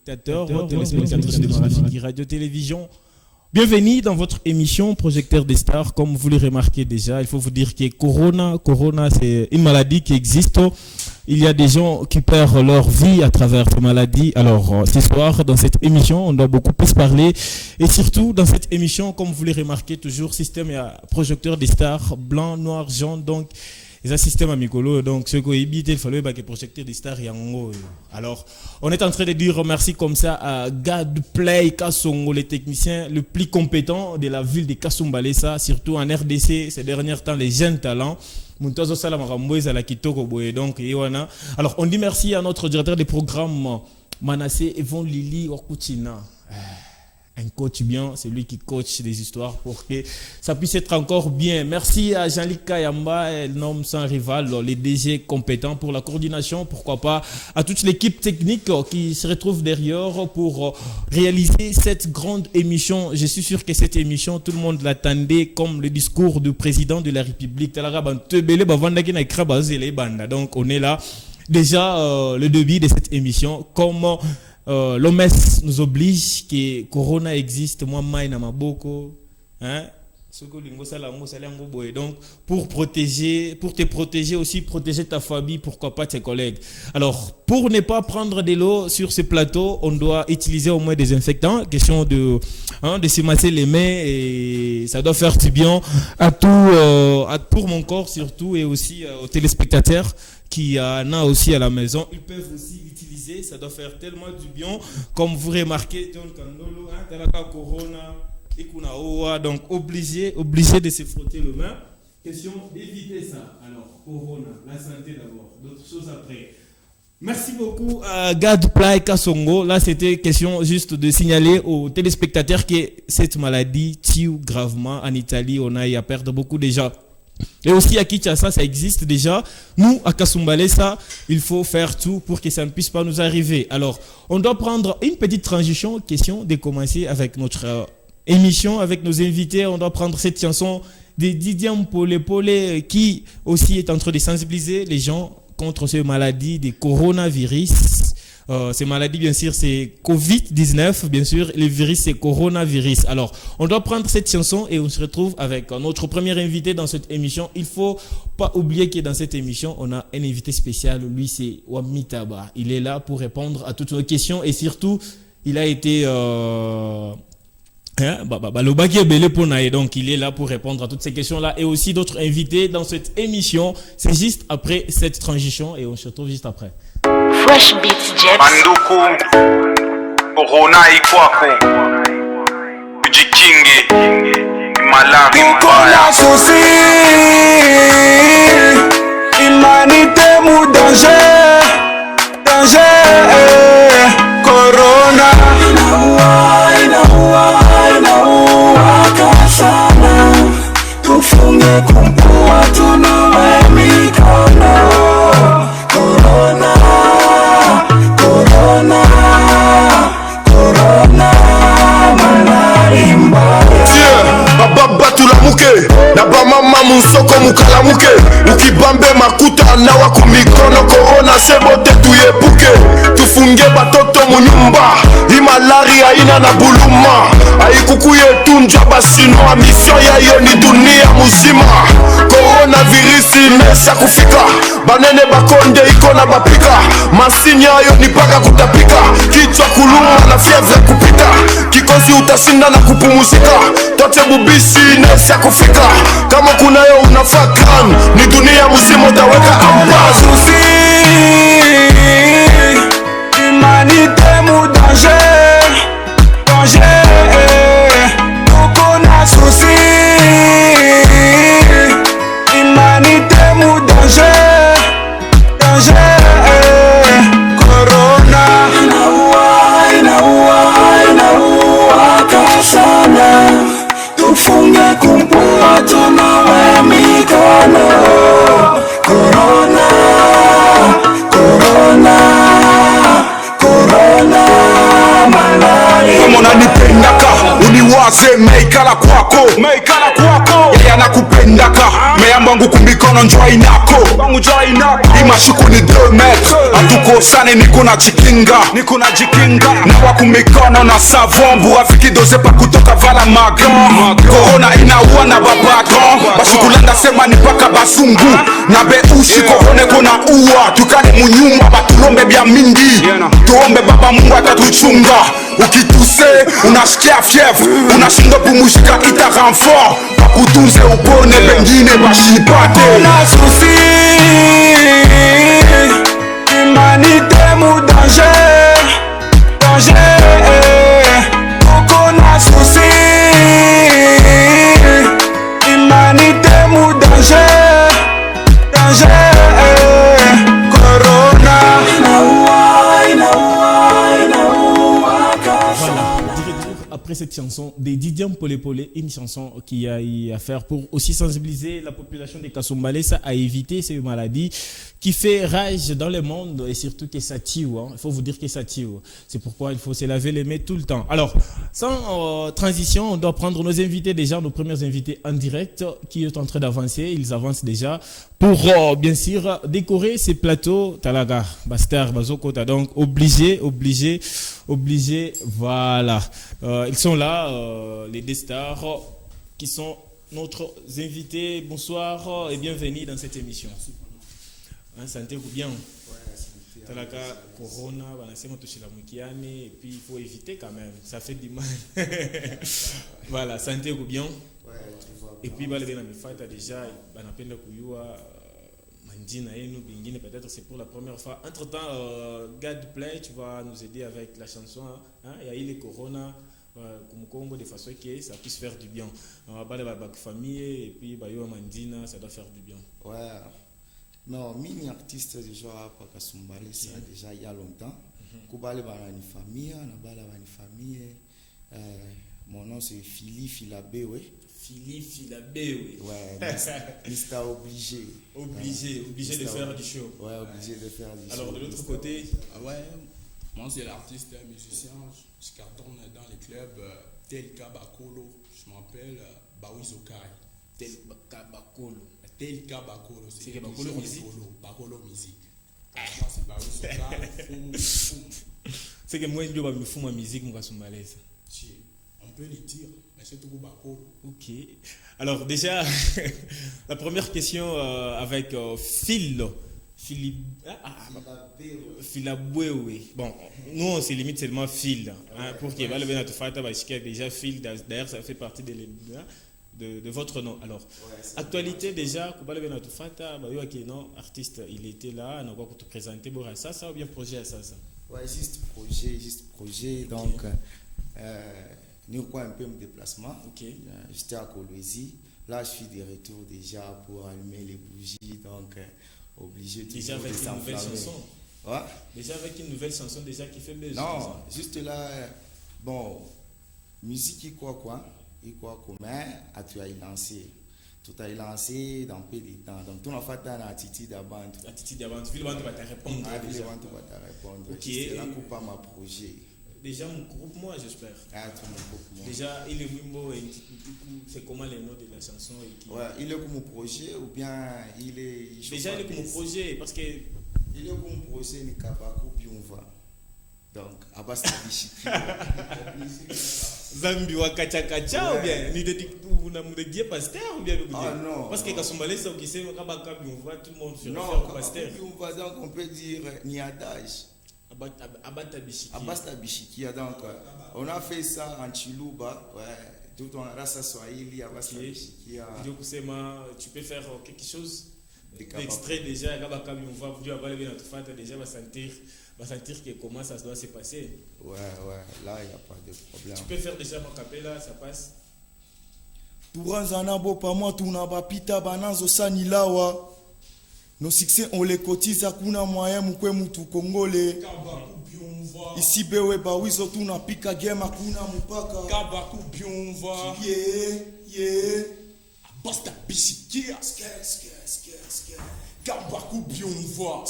téléspectateurs, téléspectatrices de Marafiki Radio-Télévision. Bienvenue dans votre émission Projecteur des Stars. Comme vous le remarquez déjà, il faut vous dire que Corona, c'est une maladie qui existe. Il y a des gens qui perdent leur vie à travers cette maladie. Alors, ce soir, dans cette émission, on doit beaucoup plus parler. Et surtout, dans cette émission, comme vous le remarquez toujours, système et Projecteur des Stars, blanc, noir, jaune, donc... les systèmes amicaux, donc ce qu'on évite, il fallait que Projecteur des Stars. Alors, on est en train de dire merci comme ça à Gadplay Kasongo, les techniciens le plus compétent de la ville de Kasumbalesa, surtout en RDC, ces derniers temps, les jeunes talents. Alors, on dit merci à notre directeur des programmes, Manassé Evon Lili Okutina. Un coach bien, c'est lui qui coach des histoires pour que ça puisse être encore bien. Merci à Jean-Luc Kayamba, l'homme sans rival, les DG compétents pour la coordination, pourquoi pas à toute l'équipe technique qui se retrouve derrière pour réaliser cette grande émission. Je suis sûr que cette émission, tout le monde l'attendait comme le discours du président de la République. Donc on est là. Déjà, le début de cette émission, comment... l'OMS nous oblige que Corona existe, moi maïna maboko, hein? Donc pour te protéger aussi, protéger ta famille, pourquoi pas tes collègues. Alors pour ne pas prendre de l'eau sur ce plateau, on doit utiliser au moins des désinfectants. Question de se masser les mains et ça doit faire du bien à pour mon corps surtout et aussi aux téléspectateurs qui en a aussi à la maison. Ils peuvent aussi l'utiliser, ça doit faire tellement du bien. Comme vous remarquez, John Kandolo, Talaka Corona, Ikunaoa, donc obligé de se frotter les mains. Question d'éviter ça. Alors, Corona, la santé d'abord, d'autres choses après. Merci beaucoup à Gadplay Kasongo. Là, c'était question juste de signaler aux téléspectateurs que cette maladie tue gravement en Italie. On a eu à perdre beaucoup de gens. Et aussi à Kinshasa, ça existe déjà. Nous, à Kasumbalesa, il faut faire tout pour que ça ne puisse pas nous arriver. Alors, on doit prendre une petite transition. Question de commencer avec notre émission, avec nos invités. On doit prendre cette chanson de Didier Mpole qui aussi est en train de sensibiliser les gens contre ces maladies de coronavirus. Ces maladies, bien sûr, c'est Covid-19, bien sûr, le virus, c'est coronavirus. Alors, on doit prendre cette chanson et on se retrouve avec notre premier invité dans cette émission. Il ne faut pas oublier que dans cette émission, on a un invité spécial. Lui, c'est Wamitaba. Il est là pour répondre à toutes nos questions et surtout, il a été... donc il est là pour répondre à toutes ces questions-là et aussi d'autres invités dans cette émission. C'est juste après cette transition et on se retrouve juste après. Fresh Beats Jebs Manduku Corona ikwako Ujikinge Malari Kukola souci Humanité mou danger Corona Inaua kasana Tufunge kumpua tunawe mikono Corona Baba tulamuke na bamama musoko mukalamuke ukibambe makuta na wako mikono corona sebote tuyepuke tufunge batoto munyumba imalaria ina na buluma aikukuye tunja basino mission ya yo ni dunia muzima corona virus imesha kufika banene bakonde iko na bapika masinya yo ni paka kutapika kichwa kuluma na fievre kupita kikosi utashinda na kupumuzika tote bubisi imesha kufika kama kuna yo unafaa kan ni dunia muzima utaweka ambazo Humanité mou danger Kokona souci Humanité mou danger Corona Inaua kasana Tufunge kumpua tunawe mikono Corona kama unanipendaka uniwaze meikala kwako yeye anakupendaka meambangu kumikono njwa inako imashuku ni 2 metre atukosane niko na chiki kujikinga, niko najikinga nawa kumikono na savon burafiki doze pa kutoka vala magan. Corona inaua na babadron bashukulanda sema ni paka basungu na beushi korone kona uwa tukale munyumba batulombe bya mingi tuombe baba Mungu atatuchunga. Ukituse unasikia fievre unashindwa pumushika ita renfort bakutunze upone bengine bashipate na susi humanité mu danger koko na susi humanité mu danger corona. Après cette chanson de Didier Pole Pole, une chanson qui a eu à faire pour aussi sensibiliser la population de Kasumbalesa à éviter ces maladies qui fait rage dans le monde et surtout que ça tue. Il faut vous dire que ça tue. C'est pourquoi il faut se laver les mains tout le temps. Alors, sans transition, on doit prendre nos invités déjà, nos premiers invités en direct qui sont en train d'avancer. Ils avancent déjà pour, bien sûr, décorer ces plateaux. Talaga, Baster, Bazokota. Donc, obligé, voilà. Ils sont là, les deux stars qui sont notre invités. Bonsoir et bienvenue dans cette émission. Santé ou bien? Talaka, Corona, et puis il faut éviter quand même, ça fait du mal. Voilà, santé ou bien? Et puis, déjà, peut-être c'est pour la première fois. Entre-temps, God Play, tu vas nous aider avec la chanson. Il y a eu les Corona, comme Congo, de façon que ça puisse faire du bien. On va parler de la famille et puis Mandina, ça doit faire du bien. Ouais. Non, mini artiste déjà pas Kasumbalesa déjà il y a longtemps. Kubale bana ni famille, na bala bana famille. Mon nom c'est Phili Filabewe. Phili Filabewe. Ouais, Mr. obligé. Obligé de faire du show. Ouais, obligé de faire du show. Alors de l'autre côté, ouais, moi c'est l'artiste musicien, je cartonne dans les clubs tel Kabakolo, je m'appelle Bawizokai. Tel Kabakolo. Tel Kabakolo, c'est Bakolo musique. Bakolo musique. C'est Bawizokai. C'est que moi je me fous ma musique mon Kasumbalesa. On peut le dire, mais c'est tout Bakolo. Ok. Alors déjà la première question avec Phil. Filabwewe. Bon, nous on se limite seulement Phil. Pour qu'il y ait déjà Phil, d'ailleurs ça fait partie de votre nom. Alors, actualité déjà, non, artiste, il était là, on va te présenter ça ou bien projet à ça? Ouais, juste projet. Donc, nous quoi un peu de déplacement. J'étais à Kolwezi. Là, je suis de retour déjà pour allumer les bougies, donc obligé de déjà avec une nouvelle chanson. Ouais. Déjà avec une nouvelle chanson déjà qui fait besoin. Non, juste là, bon, musique et quoi commun, tu as lancé. Tout a lancé dans peu de temps. Donc, tout a fait dans l'attitude d'avant. L'attitude d'avant, tu vas te répondre. Ok. C'est là pour pas ma projet. Déjà mon groupe, moi j'espère. Moi. Déjà, il est Wimbo et c'est comment les noms de la chanson ouais, il est comme projet ou bien il est. Déjà, il est comme projet parce que. Il est comme projet, ni Kabaku, puis on va. Donc, Abasta Bishiki. Zambi wa kacha ou bien ni de Dieu pasteur ou bien non. Parce que Kasumbalesa qui sait Kabaka, on va tout le monde sur le pasteur. Donc, on peut dire ni adage. Abasta Bishiki. Donc, on a fait ça en Chiluba, ouais, tout en rasa Swahili, Abasta Bishiki. Tu peux faire quelque chose d'extrait déjà, on va vous dire, déjà va sentir que comment ça doit se passer. Ouais, là il n'y a pas de problème. Tu peux faire déjà mon capella, ça passe. Turanzana bopa moi tunaba pita bananzo sanilawa. Nos succès on les cotise hakuna moyen mukwe mutu congolais. Ici bewe bawizo tunapika game hakuna mpaka. Kabaku byumva. Yeah. Basta bisikia. Kabaku byumva.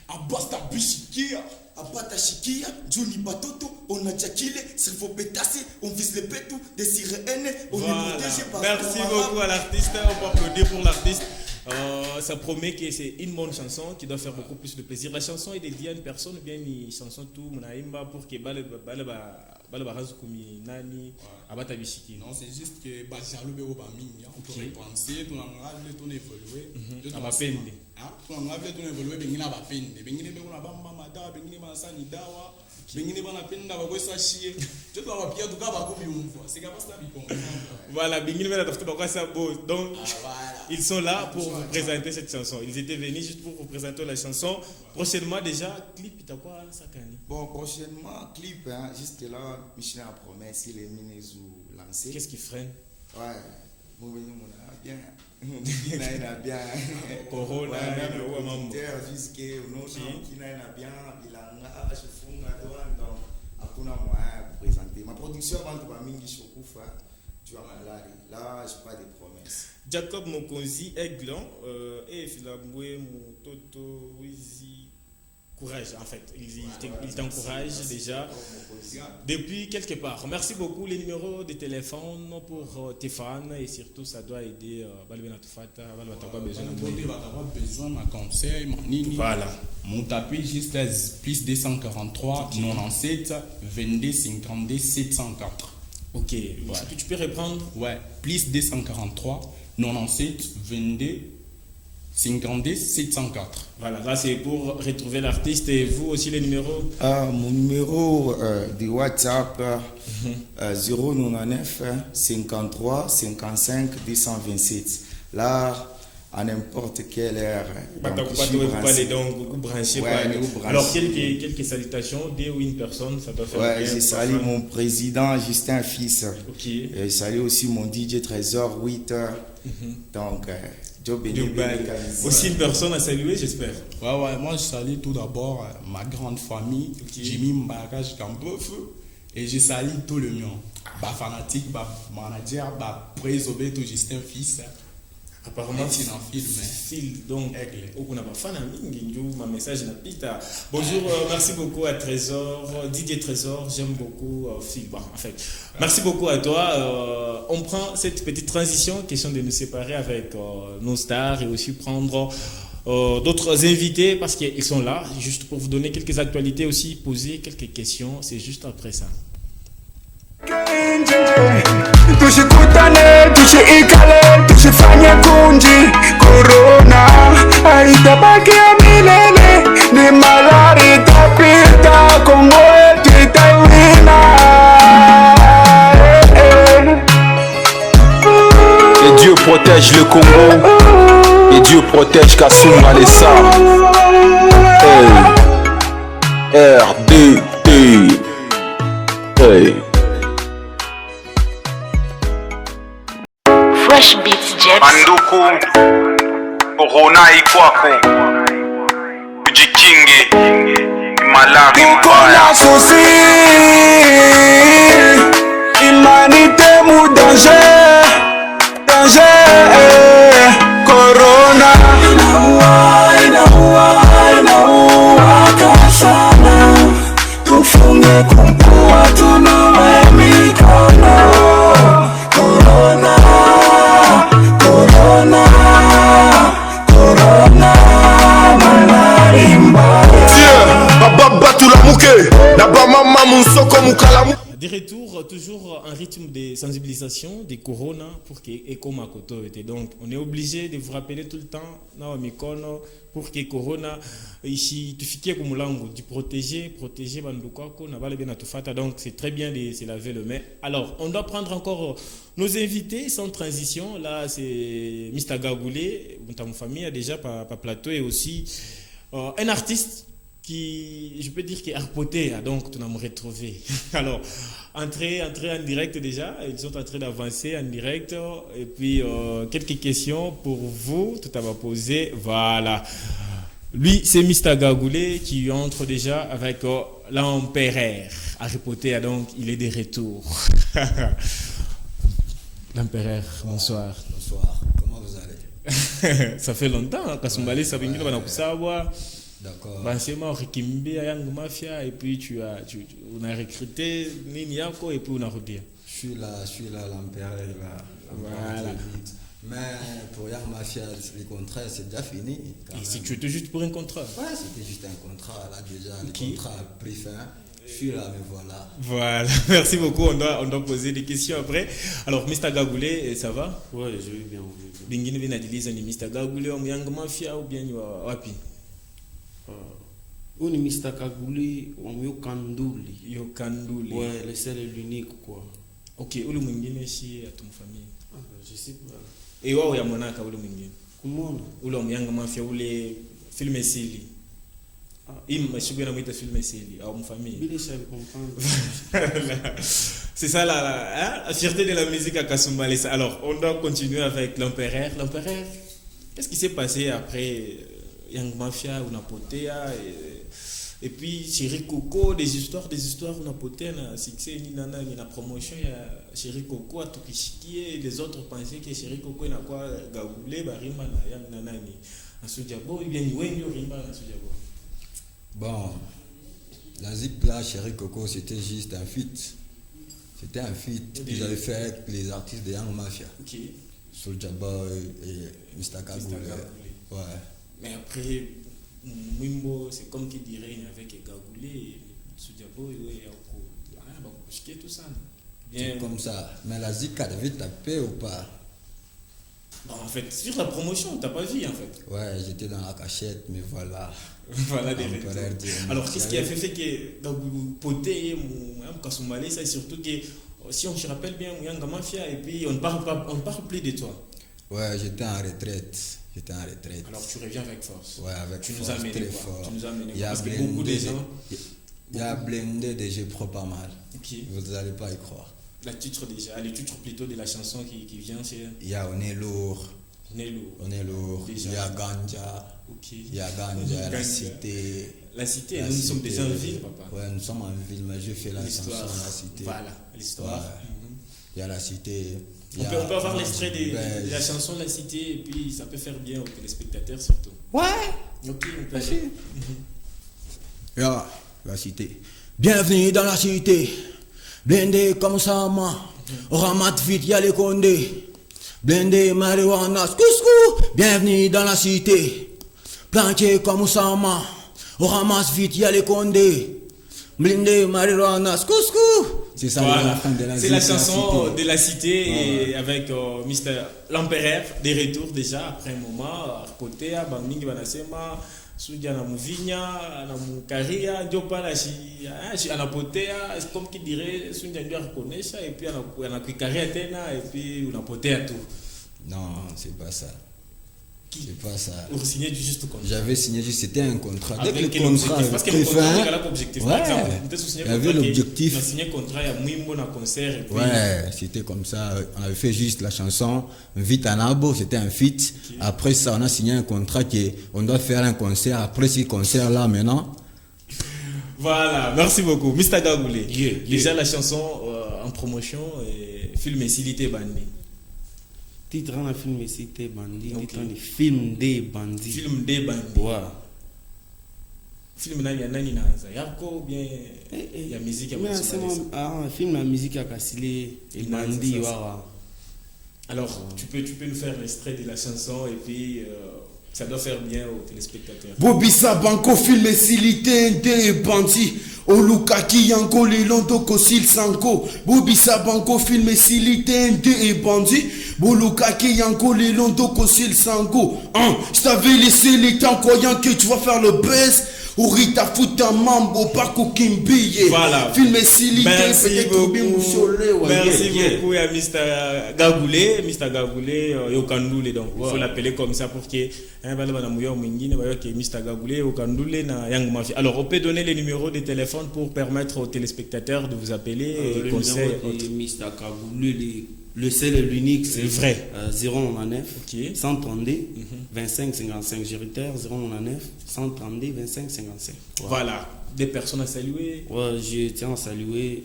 Abasta bisikia. Abata shikia, Johnny Batoto, on a Jakile, Servo Pétassé, on vise les pétou, des sirènes, on est protégé par. Merci beaucoup à l'artiste, on peut applaudir pour l'artiste. ça promet que c'est une bonne chanson qui doit faire beaucoup plus de plaisir. La chanson est dédiée à une personne, bien une chanson tout munaimba pour que nani abata bishiki. Non, c'est juste que Bajalo Beo Baming, on peut repenser, tout l'enrable, tout évoluer. À ma peine. Tout l'enrable, tout évoluer, Bengina Bapende, Bengine Benguna Bamba Mata, Bengine Bansani Dawa, Bengine Banapenda, Bagosa Chie. Je dois avoir Pierre Duka Bakobi une fois. C'est capable de voilà, Bengine Banapenda, ça beau. Donc, ils sont là pour vous présenter cette chanson. Ils étaient venus juste pour vous présenter la chanson. Prochainement, déjà, clip, t'as quoi ça? Bon, prochainement, clip, hein, jusque là, Michel a promis, il est miné ou lancé. Qu'est-ce qui freine? Ouais, mon bien. Qui n'a bien. Corona, jusque non, qui n'a bien, il a je fous à douane, donc, à tout moyen pour présenter. Ma production, avant de m'amener sur Koufa, tu as malade. Là, je pas de promesses. Jacob Mokonzi, Aiglon, et Filamboué, Moutoto, Wizi. Courage, en fait. Il t'encourage déjà depuis quelque part. Merci beaucoup. Les numéros de téléphone pour tes fans et surtout, ça doit aider. Besoin d'un conseil. Voilà. Mon tapis juste plus 243 97 22 52 704. Ok. Ouais. Tu peux reprendre? Ouais. Plus 243 97 22 52 704. Voilà, là c'est pour retrouver l'artiste. Et vous aussi les numéros? Mon numéro de WhatsApp 099 53 55 227. Là, à n'importe quelle heure. Alors, quelques salutations dès ou une personne, ça doit faire. Ouais, je salue mon président Justin Fils. Ok. Je salue aussi mon DJ Trésor 8 heures. Donc, aussi une personne à saluer, j'espère. Ouais, moi je salue tout d'abord ma grande famille, Jimmy Mbarage Kambof, et je salue tout le monde. Bah fanatique, bah manager, bah présobé tout Justin Fils. Apparemment, c'est un film. Donc, on n'a pas fan ma message n'a pita. Bonjour, merci beaucoup à Trésor, Didier Trésor, j'aime beaucoup Phil. Bon, en fait, merci beaucoup à toi. On prend cette petite transition, question de nous séparer avec nos stars et aussi prendre d'autres invités parce qu'ils sont là, juste pour vous donner quelques actualités aussi, poser quelques questions. C'est juste après ça. Tushikutane, tushikale, tushifanye kunji. Corona haitabaki milele, ni malari itapita, Kongo yetu itawina. Et Dieu protège le Congo, et Dieu protège Kassoum Malessa. Hey. RDT. Hey. Fresh Beats Jeb. Manduku Corona ikwako ujikinge malari Kukona souci, humanité mou danger, Corona inaua kasana, tufunge kumpua tunawe mikono. Corona Des retours, toujours un rythme de sensibilisation des corona pour que Eko Makoto était. Donc, on est obligé de vous rappeler tout le temps, pour que corona, ici, tu fiquies comme langue, tu protéger Bandukako, Nabale Benatufata. Donc, c'est très bien de se laver le main. Alors, on doit prendre encore nos invités sans transition. Là, c'est Mr. Gagoulé, mon famille a déjà par plateau et aussi un artiste qui, je peux dire, qui est arpoté, donc tu vas me retrouver. Alors, entrer en direct déjà, ils sont en train d'avancer en direct, et puis quelques questions pour vous, tout à va poser, voilà. Lui, c'est Mr. Gagoulé qui entre déjà avec l'empereur arpoté, donc il est de retour. L'empereur, bonsoir. Bonsoir, comment vous allez? Ça fait longtemps, Kasumbalé, ça vient de savoir. D'accord. Mafia et puis on a recruté Nini Yako et puis on a rodé. Je suis là, l'empereur là. Voilà. Mais pour Yang Mafia, les contrats, c'est déjà fini. Et si tu étais juste pour un contrat? Ouais, c'était juste un contrat. Là, déjà, Ok. le contrat a pris fin. Je suis là, mais voilà. Voilà, merci beaucoup. On doit poser des questions après. Alors, Mr. Gagoulé, ça va? Ouais, je vais bien. Bingine vina diliza ni Mr. Gagoulé wa Yang Mafia ou bien ni wa wapi? On est Mr. Kagoulé, on est Kandouli. Yo Kandouli. Ouais, le seul et l'unique, quoi. Ok, ule mwingine shi à ton famille. Ah, je sais pas. Et wao ya monaka ule mwingine. Comment? Ule wa Yang Mafia ule film esili. Il m'a choisi de film esili à mon famille. Bien, je vais comprendre. C'est ça la fierté de la musique à Kasumbalé. Alors, on doit continuer avec l'Empereur. L'Empereur, qu'est-ce qui s'est passé après Yang Mafia ou Napotea et puis Chéri Coco, des histoires Napotea, na succès, ni nana, ni la promotion, il y a Chéri Coco à Tukishiki et les autres pensaient que Chéri Coco n'a quoi Gagoulé, Barima, na Yang Nana, ni Asujabo, il vient ni Wenyo, Rimba, Asujabo. Bon, la zip là, Chéri Coco, c'était juste un feat. C'était un feat qu'ils avaient fait avec les artistes de Yang Mafia. Ok. Soulja Boy et Mr. Kagoulé. Ouais. Mais après, Mwimbo, c'est comme qui dirait avec Gagoulé et Soudjabo, et tout ça. C'est comme ça. Mais la Zik avait tapé ou pas? Bon, en fait, sur la promotion, t'as pas vu en fait. Ouais, j'étais dans la cachette, mais voilà. Voilà des retours. Alors, qu'est-ce qui a fait que Gagoulé Poté, Kasumbalé, ça, surtout que si on se rappelle bien, Yang Mafia, et puis on ne parle plus de toi. Ouais, j'étais en retraite. Alors tu reviens avec force. Ouais, avec tu force, nous as amené très quoi? fort. Tu nous as amené Il y a parce que beaucoup de gens. Il y a blindé des jeux pro pas mal. Okay. Vous n'allez pas y croire. Le titre plutôt de la chanson qui vient, c'est. Il y a On est lourd. On est lourd. Déjà. Il y a Ganja. Okay. Il y a Ganja, la cité. La cité, nous sommes déjà en ville, papa. Ouais, nous sommes en ville, mais je fais la chanson La cité. Voilà, l'histoire. Ouais. Il y a la cité. On peut avoir l'extrait de la chanson La Cité et puis ça peut faire bien aux téléspectateurs surtout. Ouais. Ok, on peut. Yeah, la cité. Bienvenue dans la cité. Blindé comme ça, on ramasse vite, y'a les condés. Blindé, marijuana, couscous. Bienvenue dans la cité. Planqué comme ça, on ramasse vite, y'a les condés. Blindé, marijuana, couscous. C'est ça, voilà. C'est la chanson cité. de La Cité Ouais. et avec Mr. L'Empereur, des retours déjà après un moment. Potea, Baming, Banasema, Soudia na Muvinya, na Mukaria, Diopa, na Potea, comme qui dirait, Soudia doit reconnaître ça et puis on a Kuikaria Tena et puis on a Potea tout. Non, c'est pas ça. C'est pas ça. Pour signer du juste contrat. J'avais signé juste, c'était un contrat. Dès Avec que le contrat parce que avait le pris contrat, fin, il y a l'objectif. ouais, Par exemple, peut-être signer il y avait l'objectif. On a signé contrat, il y a Mwimbo dans concert. Et puis, ouais, c'était comme ça. On avait fait juste la chanson Vite Anabo, c'était un feat. Okay. Après ça, on a signé un contrat on doit faire un concert. Après ce concert-là, maintenant. Voilà, merci beaucoup. Mr. Gagoulé. Déjà Yeah. la chanson en promotion, film et Silité Bandi. Titre dans le film et Cité Bandit. Titre dans le film des bandits. Film des bandits. Ouais. Film nani na Yako bien il y a musique à film la musique à Kassile et bandit. Alors tu peux nous faire l'extrait de la chanson et puis ça doit faire bien aux téléspectateurs. Bobisa Banco film Silité des bandits. Olukaki yanko le londo kosil sanko. Bobisa Banco film Silité des bandits. Bolukaki yanko le londo kosil sanko. Je t'avais laissé les temps croyant que tu vas faire le best. Urita futa mambo pako kimbiye. Voilà. Film Silité. Merci beaucoup. Merci beaucoup à Mr. Gagoulé. Mr. Gagoulé Yokandoule donc. Il faut l'appeler comme ça pour que Mr. Gagoulé Yokandoule na Yang Mafia. Alors on peut donner les numéros de téléphone pour permettre aux téléspectateurs de vous appeler. Le numéro de Mr. Gagoulé, le seul et l'unique, c'est vrai. 099 okay. 132 25 55. Géritaire 099 132 25 55. Voilà. Des personnes à saluer. Ouais, je tiens à saluer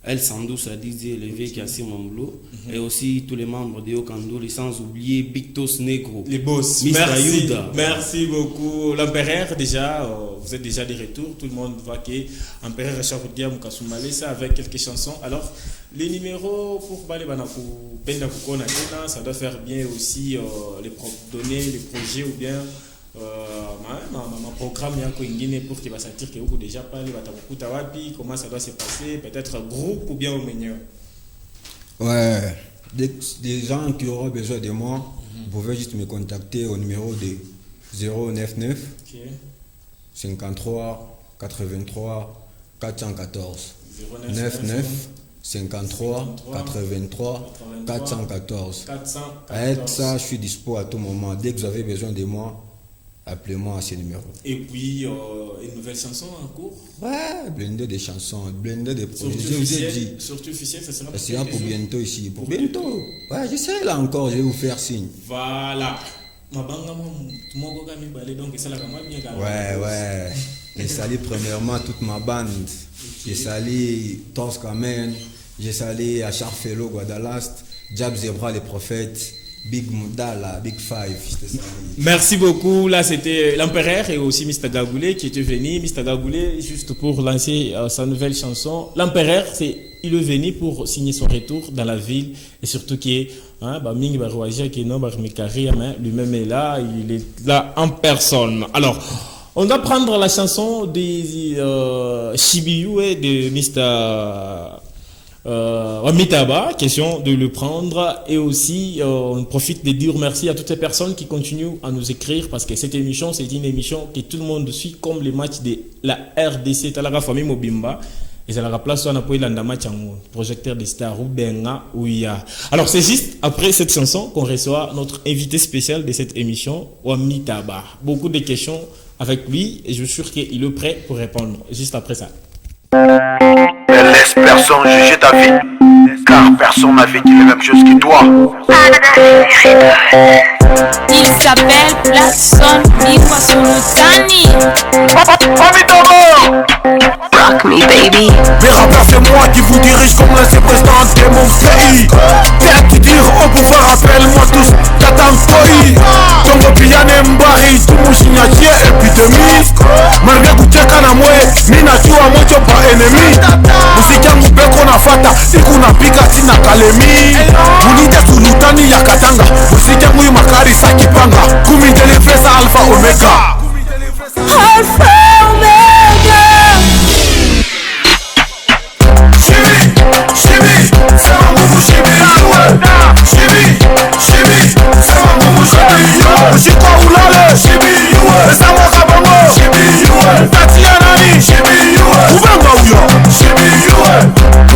El Sandous à Didier Élevé qui a signé mon boulot. Et aussi tous les membres de Yokandoule, sans oublier Bictos Negro. Les boss. Merci. Merci beaucoup. L'Empereur, déjà, vous êtes déjà de retour. Tout le monde voit que l'Empereur Richard Roudia Mukasumale, ça avec quelques chansons. Alors, Les numéros pour Bale Banaku, Penda Kukona, ça doit faire bien aussi donner les projets ou bien ma programme pour qu'il va sentir que vous déjà parlé, comment ça doit se passer, peut-être groupe ou bien au meilleur. Ouais, des gens qui auront besoin de moi, vous pouvez juste me contacter au numéro de 099 53 83 414 99 53 83 414. Avec ça, je suis dispo à tout moment. Dès que vous avez besoin de moi, appelez-moi à ce numéro. Et puis, une nouvelle chanson en cours? Ouais, blindé des chansons, blindé des projets. Je vous ai dit. Surtout officiel, ça sera pour bientôt ici. Pour bientôt. Ouais, je serai là encore, je vais vous faire signe. Voilà. Ouais. Je salue premièrement toute ma bande. Je salue Tors Kamen. Je salue Achar Fellow, Guadalast, Jab Zebra, les prophètes, Big Moudala, Big Five. Merci beaucoup. Là, c'était l'Empereur et aussi Mr. Gagoulé qui était venu. Mr. Gagoulé, juste pour lancer sa nouvelle chanson. L'Empereur, il est venu pour signer son retour dans la ville et surtout qui est lui-même est là, il est là en personne. Alors, on va prendre la chanson de Shibiyu et de Mr. Mitaba, question de le prendre et aussi on profite de dire merci à toutes les personnes qui continuent à nous écrire parce que cette émission c'est une émission que tout le monde suit comme les matchs de la RDC Talaga Famille Mobimba et ça la place on a pour l'anda match en projecteur de Star ou Benga ou ya. Alors c'est juste après cette chanson qu'on reçoit notre invité spécial de cette émission Mitaba. Beaucoup de questions avec lui et je suis sûr qu'il est prêt pour répondre juste après ça. Mais laisse personne juger ta vie, car personne n'a vécu les mêmes choses que toi. Il s'appelle Blackson Bingwa Solotani. Rock me baby. Mes rappeurs c'est moi qui vous dirige comme l'ancien président de mon pays. Tête qui dire au pouvoir, appelle-moi tous Tatankoi. Tongo Piane Mbari, tout mon signature épidémie. Malgré Gouteka na mwe, mina chua mocho pa ennemi. Musika ngubeko na fata, siku na pika sina kalemi. Munite sulutani ya katanga, musika ngui makari sakipanga. Kumi telefesa alpha omega. Alpha Omega. Chibi, c'est mon boubou chibi. Chibi, c'est mon boubou chibi. Chiko ulale, chibi. Esa moka bongo, chibi. Tati anani, chibi. Ubenga uyo, chibi.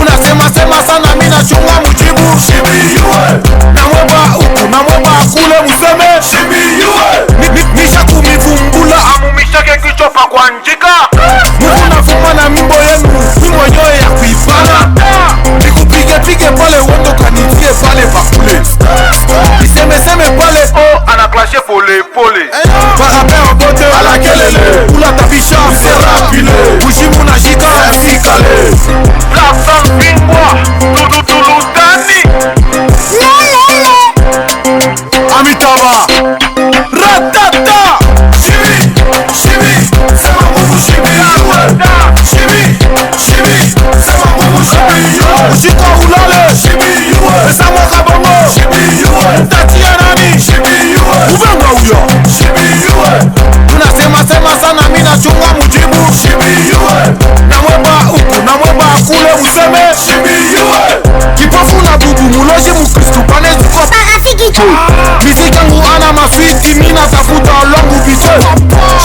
Unasema sana mina chunga mujibu, chibi. Namweba uku, namweba kule museme, chibi. Nisha kumivumbula, amumisha kekicho pa kwa njika. Mukuna fuma na mimbo yenu, mimbo nyoye ya kuifana. Nikupige pale wendo kanitie pale bakule. Iseme pale oh anaklashe pole. Barabe en bote à la kelele. Oula tabisha sera pile. Ujimu na jika fikale. La femme bingwa Tulutani. Amitaba Ratata. Chibi, c'est mon boubou chibi. Chibi, c'est mon boubou chibi. Chiko ulale, chibi. Esa moka bongo, chibi. Tati anani, chibi. Ubenga uyo, chibi. Unasema sana mina chunga mujibu, chibi. Namweba uku, namweba kule useme, chibi. Kipofu na bubu muloji mukristu pane zuko Miziki yangu ana mafiti mina tafuta longu biche.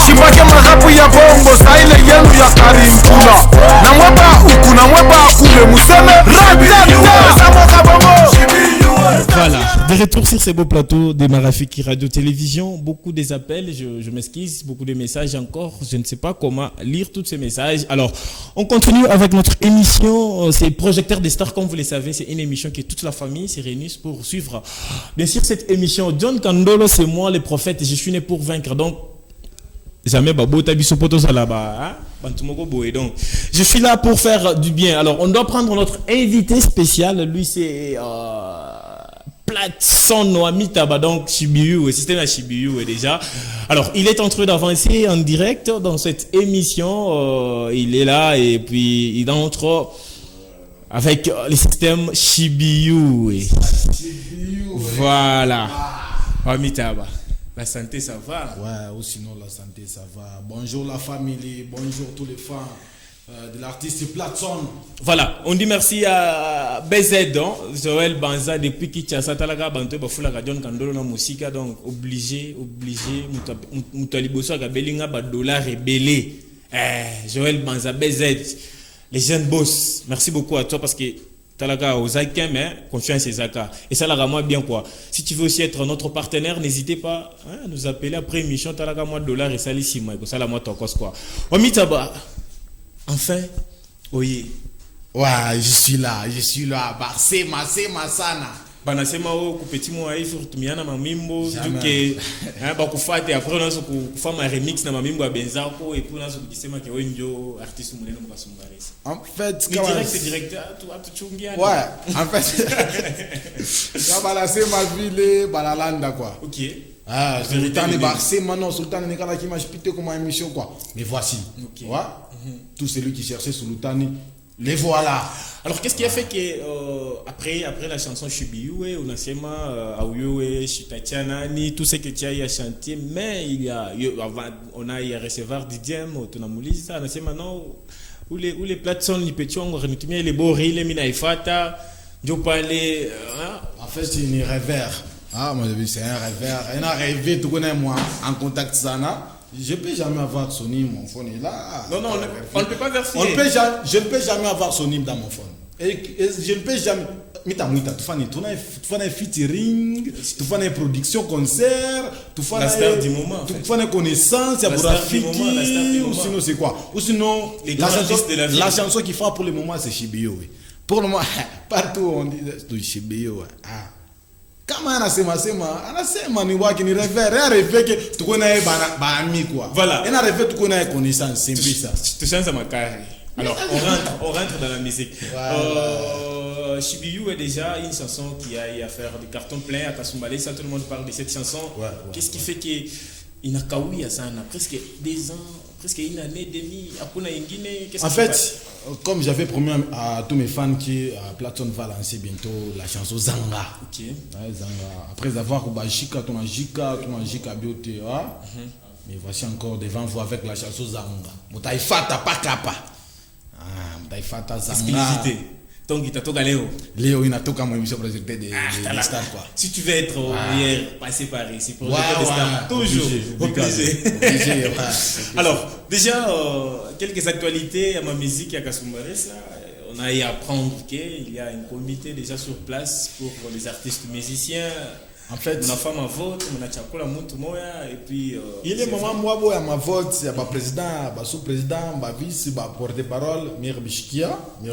Shibake marapu ya bongo saile yenu ya karimpula. Namweba uku, namweba kule museme, Voilà, de retour sur ces beaux plateaux de Marafiki Radio-Télévision, beaucoup des appels, je m'excuse, beaucoup de messages encore, je ne sais pas comment lire tous ces messages. Alors, on continue avec notre émission, c'est Projecteur des Stars, comme vous le savez, c'est une émission que toute la famille se réunit pour suivre. Bien sûr, cette émission, John Kandolo, c'est moi le prophète, je suis né pour vaincre, donc jamais babo tabiso poto salaba donc je suis là pour faire du bien. Alors on doit prendre notre invité spécial, lui c'est Platson Mitaba, donc Shibiyu, système à Shibiyu déjà. Alors il est en train d'avancer en direct dans cette émission, il est là et puis il entre avec le système Shibiu. Voilà. Wamitaba. La santé, ça va? Ouais, ou sinon la santé, ça va. Bonjour la famille, bonjour tous les fans de l'artiste Platson. Voilà, on dit merci à BZ, Joël Banza, depuis Kinshasa, Talaga, Banto, Bafula, John Kandolo, na musique, donc obligé, Moutaliboso, Gabelinga, Badola, rebellé. Joël Banza, BZ, les jeunes boss, merci beaucoup à toi parce que Talaga aux Zaka, mais confiance et Zaka. Et ça, là, moi, bien quoi. Si tu veux aussi être notre partenaire, n'hésitez pas à nous appeler après émission. Talaga, moi, $, et ça, ici, moi, ça, là, moi, t'en cause quoi. Omitaba. Enfin, oui. Ouais, je suis là. Barcé, Masana. Banasema o kupeti mo aifu tumiana mamimbo duke ba kufate après on a kufama remix na mamimbo ya benzako et puis on a kusema ke wenjo artiste munene mukasumbarisa. En fait, c'est directeur tu chungia. Ouais, en fait. Ça balasema vile balalanda quoi. OK. Ah, Sultan est Barcé maintenant, Sultan n'est pas là qui m'a pité comme émission quoi. Mais voici. OK. Ouais. Tout celui qui cherchait Sultan, les voilà. Alors, qu'est-ce qui a fait que après la chanson Shibiu, on a sema Aouyo, Chitatianani, tout ce que tu as chanté, mais on a eu à recevoir Didier, on a moulé ça, on a sema non, où les plateformes, les petits, on a retenu les beaux riz, les minaifata, on parlait. En fait, c'est une rêveur. Ah, moi, c'est un rêveur. On a rêvé, tout connaît moi, en contact sana. Je ne peux jamais avoir Sony, mon phone est là. Non, on ne peut pas verser. Je ne peux jamais avoir Sony dans mon phone. Et je ne peux jamais. Tu fais un featuring, tu fais une production concert, tu fais la star du moment. Tu fais une connaissance, il y a ou sinon c'est quoi? Ou sinon, la chanson qui fait pour le moment c'est Shibiu. Pour le moment, partout on dit Shibiu. Ah. Kama anasema ni waki ni rêve que tu connais ba ami quoi. Voilà. Et na rêve tu connais connaissance, c'est ça. Tu changes ma carrière. Alors on rentre dans la musique. Shibiu est déjà une chanson qui a eu à faire des cartons pleins à Kasumbalé, ça tout le monde parle de cette chanson. Qu'est-ce qui fait que il a kaouya ça presque 2 ans, presque une année et demie après ingine. En fait, comme j'avais promis à tous mes fans que Platson va lancer bientôt la chanson Zanga. OK. Ouais, Zanga. Après avoir Jika Bioté, mais voici encore devant vous avec la chanson Zanga. Moutaifata pas kappa. Ah, Moutaifata Zanga. Exclusivité. Donc, il t'a Léo. Léo, il n'a pas comme émission présidée de stars quoi. Si tu veux être hier, passer par ici pour des stars, toujours obligé. Alors, déjà, quelques actualités à ma musique à Kasumbares. On a eu à apprendre qu'il y a un comité déjà sur place pour les artistes musiciens. En fait, on a fait ma vote, on a tchakola muntu moya et puis il est moment moi boya ma vote, il y a pas président, pas sous-président, pas vice, pas porte-parole, Mirbishikia, mais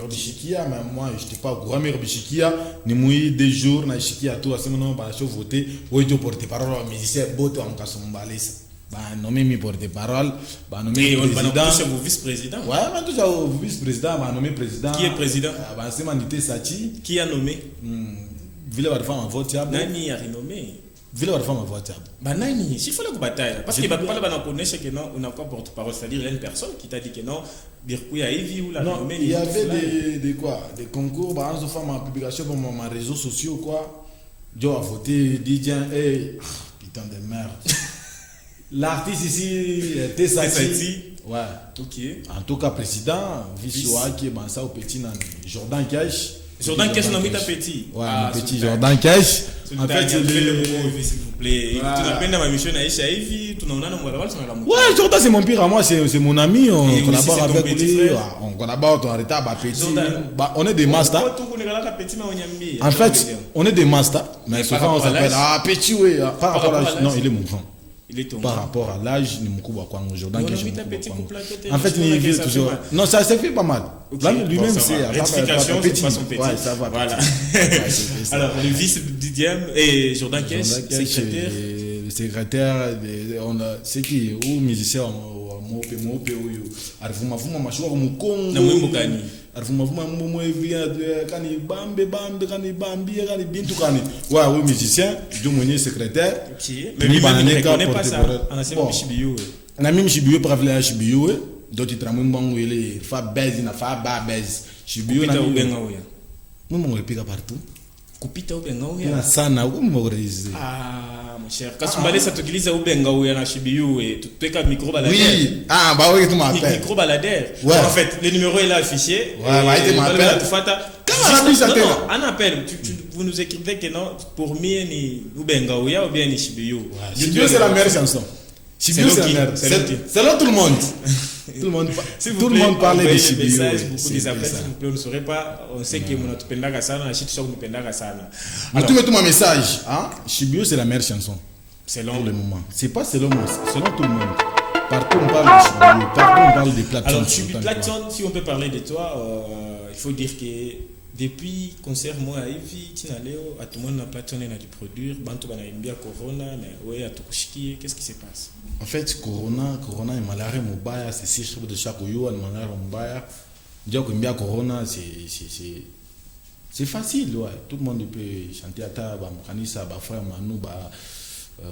moi je n'étais pas au courant Mirbishikia, ni moi 2 jours na Shikia tout à ce moment pas chaud voter, ou tu porte-parole musicien bote en Kasumbalesa. Bah nommé mi porte-parole, bah nommé président. C'est mon vice-président. Ouais, bah toujours au vice-président, bah nommé président. Qui est président? Bah c'est Manité Sachi. Qui a nommé? Vile va faire un vote yabo. Nani a renommé? Vile va faire un vote yabo. Bah nani, il faut la bataille parce que bah pas là on connaît que non, on a pas porte-parole, c'est-à-dire une personne qui t'a dit que non, Birkouya Evi ou la renommé. Il y avait des quoi, des concours, bah on se fait ma publication pour mes réseaux sociaux quoi. Joe a voté, dit tiens, hey, putain de merde. L'artiste ici, Tessati. Ouais. OK. En tout cas président, vice-roi qui est Bansa au petit nan Jordan Cash. Jordan Cash on a mis ta petit. Ouais, petit Jordan Cash. En fait, s'il vous plaît. Tu n'as pas ma mission à Isha Evi, tu n'en as pas. Ouais, Jordan c'est mon pire à moi, c'est mon ami, on collabore avec lui. On collabore, on arrête à petit. On est des masters. En fait, on est des masters, mais souvent on s'appelle petit oui, par rapport à l'âge. Non, il est mon grand. Par rapport à l'âge, ni beaucoup à quoi Jordan Cash. En fait, il vit toujours. Non, ça s'est fait pas mal. Lui-même c'est rectification, c'est pas son petit. Ouais, ça va. Voilà. Alors le vice Didier et Jordan Cash, secrétaire. Secrétaire, on a c'est qui ou musicien mope ou arifuma mashua mukongo na mwimukani arifuma mwe via kani bambe kani bintu kani ouais oui musicien du monier secrétaire mais lui-même il ne connaît pas ça on a c'est Shibiu na mimi Shibiu pour avoir Shibiu D'autres tramway bango ele fa base na fa ba base. Shibio na ubenga uya. Mumo repika partout. Kupita ubenga uya. Na sana umo réaliser. Ah mon cher, kasumbalé ça tukiliza ubenga uya na Shibiu et tuweka micro baladère. Oui, ah bah oui tu m'appelles. Micro baladère. Ouais. En fait, le numéro est là affiché. Ouais, bah tu m'appelles. Un appel, vous nous écrivez que non, pour moi, ni Ubenga Uya ou bien ni Shibiu. Shibiu c'est la meilleure chanson. Shibiu c'est la meilleure. C'est là tout le monde. Tout le monde parle de Shibiu. Beaucoup des appels, s'il vous plaît, on ne saurait pas. On sait que mon pendaka sana, la chute sur nous pendaka sana. Mais tu mets tout mon message, hein? Shibiu c'est la meilleure chanson. Selon pour le moment. C'est pas selon moi, selon tout le monde. Partout on parle de Shibiu, partout on parle des plateformes. Alors Shibiu plateforme, si on peut parler de toi, il faut dire que depuis concert moi hivi tina leo atumona na platone na produire bantu banaimbia corona mais ouais atukushikie, qu'est-ce qui se passe? En fait corona est malade mobaya, c'est si chef de chaque yo en malade mobaya. Dire que bien corona c'est facile, ouais. Tout le monde peut chanter à ta ba mkanisa ba frère Manu ba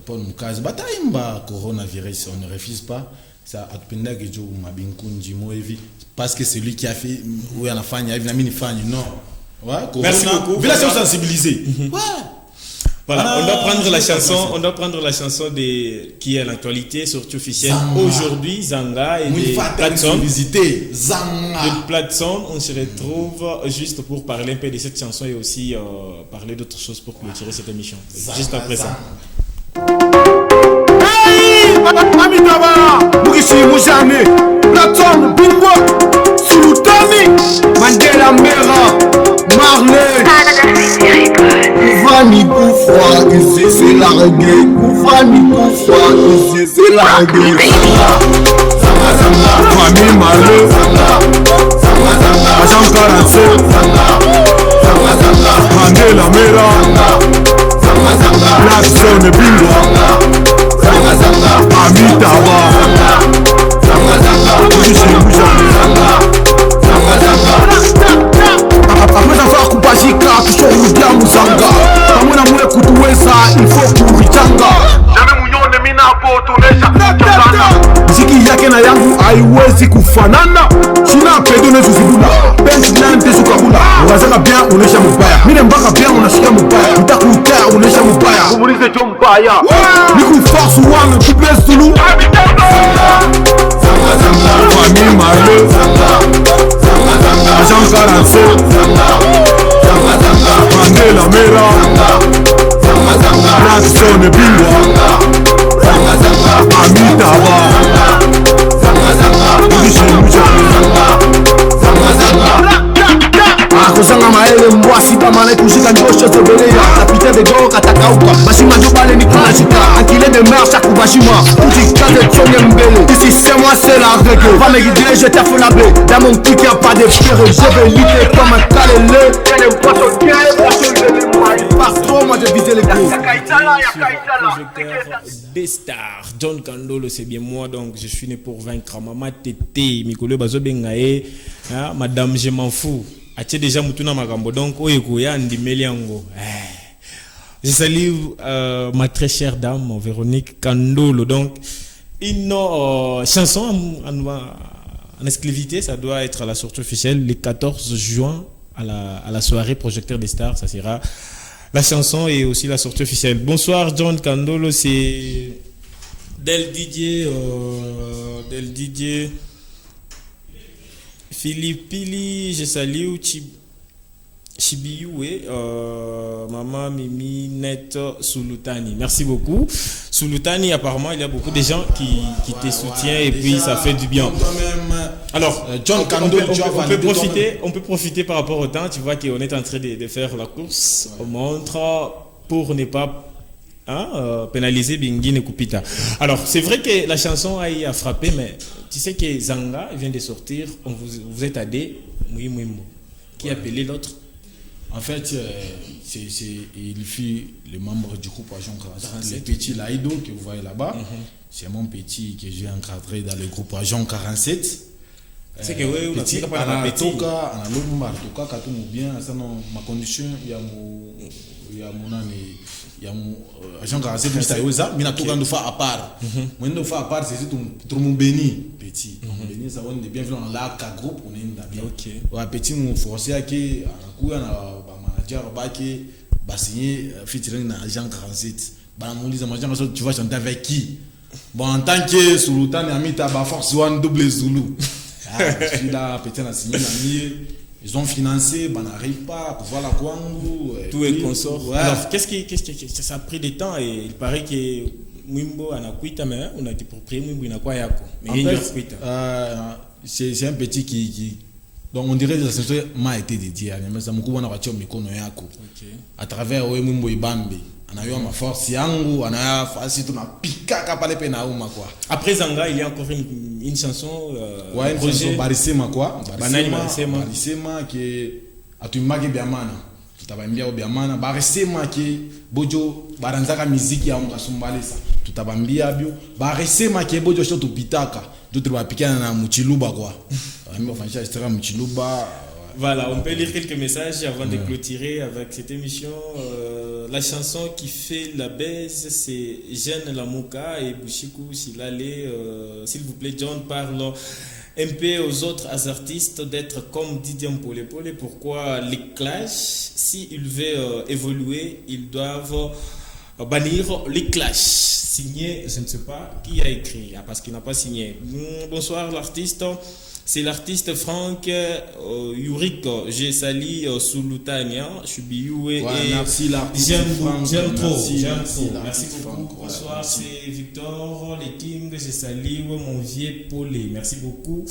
Paul Mukazi bataimba coronavirus, on ne refuse pas. Ça atupenda que jo mabinkunji moevi parce que c'est lui qui a fait où il a fait non. Ouais, merci beaucoup. Vous l'avez sensibilisé. Ouais. Voilà, on doit prendre la chanson qui est à l'actualité, sortie officielle aujourd'hui, Zanga et des plateformes. De plateformes, on se retrouve juste pour parler un peu de cette chanson et aussi parler d'autres choses pour clôturer cette émission. Juste après ça. Amitaba, Mugishi Mujane, Platon, Bingo, Sultani, Mandela Mera, Marley, Koufani Koufwa, c'est la reggae, Koufani Koufwa, c'est la reggae. Famille Marley, Agent 47, Mandela Mera, Platon, Bingo. Amitaba après avoir kupashika tushorudia muzanga pamona mwe kutuweza ifo kuichanga Jamais munyone minapo tunesha mziki yake na yangu haiwezi kufanana sina pedone zuzibuna punchline tesukabula unazanga bien unesha mubaya mine mbaka bien unashika mubaya utakutea unesha mubaya umulize jo mbaya niku force one triple sulu famille Marley Agent 47 Mandela Mera Platson Bingo Amitaba akozanga maele mbwasi pamana kushika njosho zobeleya kapite de go katakauka bashima njobale ni kunajika ankile de marche akubashima kutikaze tionge mbele ici c'est moi c'est la règle va me guider je t'ai fait la blé dans mon kick y'a pas de frère je vais lutter comme un calélé y'a des poissons qui partout moi je visais les gars Des stars, John Kandolo, c'est bien moi, donc je suis né pour vaincre. Maman Tété, Mikolo Bazo Bengae, Madame je m'en fous. Ache déjà Mutuna Magambo, donc Oyeko Yandi Meliango. Je salue ma très chère dame Véronique Kandolo. Donc une chanson en exclusivité, ça doit être à la sortie officielle le 14 juin à la soirée projecteur des stars, ça sera la chanson et aussi la sortie officielle. Bonsoir John Kandolo, c'est Del Didier, Philippe Pili, je salue Chibioué, Maman Mimi Net Sulutani. Merci beaucoup. Sulutani, apparemment, il y a beaucoup de gens qui te soutiennent et puis ça fait du bien. Alors, John Kandolo, on peut profiter par rapport au temps. Tu vois qu'on est en train de faire la course. On montre pour ne pas pénaliser Bingine Kupita. Alors, c'est vrai que la chanson a frappé, mais tu sais que Zanga vient de sortir. Vous êtes à des Mouimouimou. Qui a appelé l'autre? En fait, il fut le membre du groupe Agent 47, le petit Laïdo que vous voyez là-bas. C'est mon petit que j'ai encadré dans le groupe Agent 47. C'est que oui, on a petit. Ma condition, il y a ya monani ya agent 47 misa yoza mina toka ndo fa à part moi ndo fa à part c'est tout mon béni petit béni ça on est bien vu dans la groupe on est bien ouais petit mon forcé aki anakuya na ba manager baki ba signer featuring na agent 47 ba muuliza agent ça tu vas chanter avec qui bon en tant que Sultan Amita ba force one double Zulu je suis là petit na signer na mi. Ils ont financé, on n'arrive pas à pouvoir la Kwangu. Tout est consort. Ouais. Alors, qu'est-ce que ça a pris du temps et il paraît que Mwimbo a quitté, mais on a été propriétaire Mwimbo n'a yako. Mais en fait, c'est un petit qui donc on dirait que ça m'a été dédié. Mais ça m'a coupé na mikono yako. À travers Mwimbo Ibambe. Anayo ma force yangu, anaya fasi tunapika kapale pe na uma quoi. Après Zanga, il y a encore une chanson ouais, une chanson Barisema quoi. Barisema qui atumaki biamana. Tutabambia au biamana Barisema qui bojo baranzaka muziki ya mukasumbalesa. Tutabambia bio Barisema qui bojo shoto pitaka. D'autres bapikana na muchiluba quoi. Ami ofanja extra muchiluba. Voilà, on peut lire quelques messages avant de clôturer avec cette émission. La chanson qui fait la baise, c'est Jeanne Lamouka et Bouchikou Silale. S'il vous plaît, John, parle un peu aux autres artistes d'être comme Didier Mpole Pole. Pourquoi les Clash, s'ils veulent évoluer, ils doivent bannir les Clash. Signé, je ne sais pas qui a écrit, parce qu'il n'a pas signé. Bonsoir l'artiste. C'est l'artiste Franck Yurik. J'ai sali Sulutania. Je suis Bioué et merci l'artiste. J'aime trop. Merci beaucoup. Bonsoir, c'est Victor. Les teams que j'ai sali mon vieux Paulé. Merci beaucoup.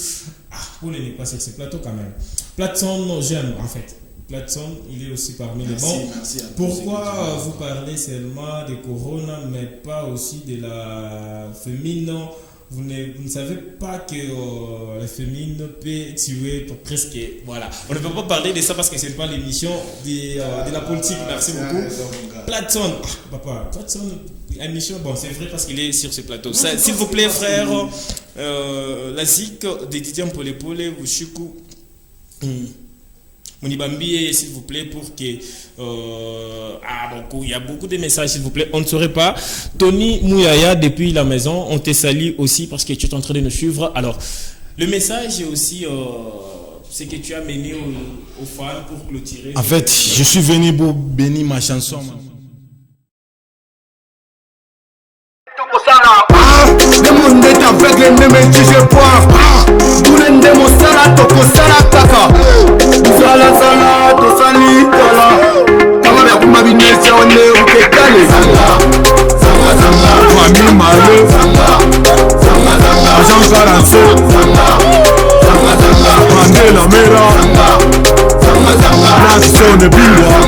Ah, Paulé n'est pas sur ce plateau quand même. Platson, j'aime en fait. Platson, il est aussi parmi les bons. Pourquoi vous parlez seulement de Corona, mais pas aussi de la féminin? Vous ne savez pas que la féminine peut tuer presque. Voilà. On ne peut pas parler de ça parce que ce n'est pas l'émission de la politique. Merci beaucoup. Platson. Papa, Platson, émission, bon, c'est vrai parce qu'il est sur ce plateau. S'il vous plaît, frère, la ZIC de Didier Mpole Pole, Bouchikou. Mounibambi, s'il vous plaît, pour que... il y a beaucoup de messages, s'il vous plaît. On ne saurait pas. Tony Mouyaya, depuis la maison, on te salue aussi parce que tu es en train de nous suivre. Alors, le message est aussi ce que tu as mené aux fans pour clôturer. En fait, je suis venu pour bénir ma chanson. Le monde est aveugle, ne me jugez pas. Toulende mo sala toko sala kaka. Sala sala to sali tola. Kama ya kuma binesi one ukekale. Mami malo. Agent 47. Mandela mera. Nation de Biwa.